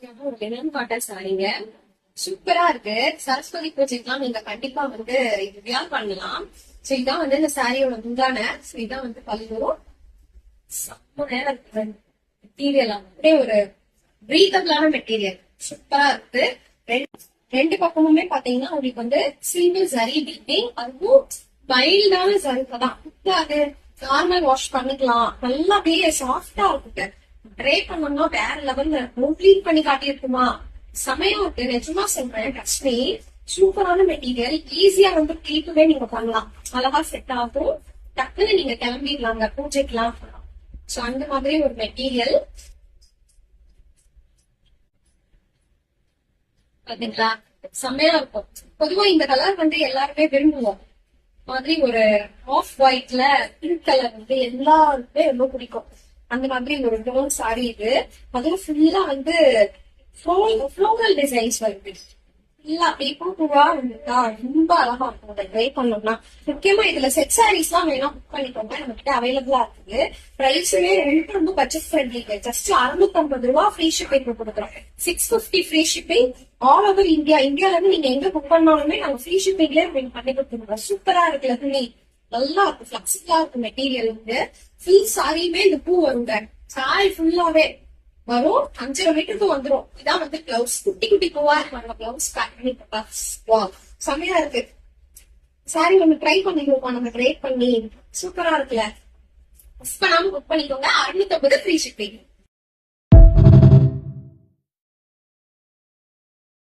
Lenin cotton சாரீங்க சூப்பரா இருக்கு. சரஸ்வதி பூஜைக்கெல்லாம் நீங்க கண்டிப்பா வந்து இது வியர் பண்ணலாம். சோ இதான் வந்து இந்த சாரியோட முந்தான. சோ இதான் வந்து பல்லு. செம்ம நேரம் இருக்கு. மெட்டீரியல் அப்படியே ஒரு பிரீத்தபிளான மெட்டீரியல் சூப்பரா இருக்கு. ரெண்டு பக்கமுமே பாத்தீங்கன்னா உங்களுக்கு வந்து சிங்கிள் சரி பீட்டிங், அதுவும் மைல்டான சருப்பு தான். அது நார்மல் வாஷ் பண்ணிக்கலாம். நல்லா அப்படியே சாஃப்டா இருக்கு. ட்ரை பண்ணோம்னா வேற லெவல்ல க்ளீன் பண்ணி காட்டியிருக்குமா செமையா இருக்கு. நிஜமா சொல்றேன், டச் மீ. சூப்பரான மெட்டீரியல். ஈஸியா வந்து கிளீப்பவே நீங்க பண்ணலாம். அழகா செட் ஆகும். டக்குன்னு நீங்க கிளம்பிடலாங்க பூஜைக்கலாம். சோ அந்த மாதிரி ஒரு மெட்டீரியல் பாத்தீங்களா, செம்மையா இருக்கும். பொதுவா இந்த கலர் வந்து எல்லாருமே விரும்புவோம். மாதிரி ஒரு ஆஃப் ஒயிட்ல பிங்க் கலர் வந்து எல்லாருக்குமே ரொம்ப பிடிக்கும். அந்த மாதிரி ஒரு டோன் சாரி இது. அதுவும் ஃபுல்லா வந்து ஃப்ளோரல் டிசைன்ஸ் வருது. ஃபுல்லா அப்படியே பூவா வந்துட்டா ரொம்ப அழகா இருக்கும். அதை ட்ரை பண்ணோம்னா முக்கியமா இதுல செட் சாரீஸ் எல்லாம் வேணா புக் பண்ணிக்கோங்க. நம்ம கிட்ட அவைலபிளா இருக்குது. பிரைஸுமே ரொம்ப பட்ஜெட் ஃப்ரெண்ட்லி. ஜஸ்ட் 650 ரூபா ஃப்ரீ ஷிப்பிங் கொடுக்குறோம். 650 free shipping all over India. இந்தியால இருந்து நீங்க எங்க புக் பண்ணாலுமே நாங்க ஃப்ரீ ஷிப்பிங்லேயே பண்ணி கொடுத்துருவோம். சூப்பரா இருக்குல்ல துணி, நல்லா இருக்கும். பிளெக்சிபிளா இருக்கும் மெட்டீரியல். வந்து ஃபுல் சாரியுமே இந்த பூ வருங்க. சாரி ஃபுல்லாவே வரும். 5.5 மீட்டருக்கு வந்துரும். இதான் வந்து பிளவுஸ். குட்டி குட்டி பூவா இருப்பாங்க. பிளவுஸ் பேக் பண்ணி செமையா இருக்கு. சாரி ஒண்ணு ட்ரை பண்ணிருக்கோம் நம்ம கிரியேட் பண்ணி. சூப்பரா இருக்குல்ல. மிஸ் பண்ணாம புக் பண்ணிக்கோங்க. 650 ஃப்ரீ ஷிப்பிங்.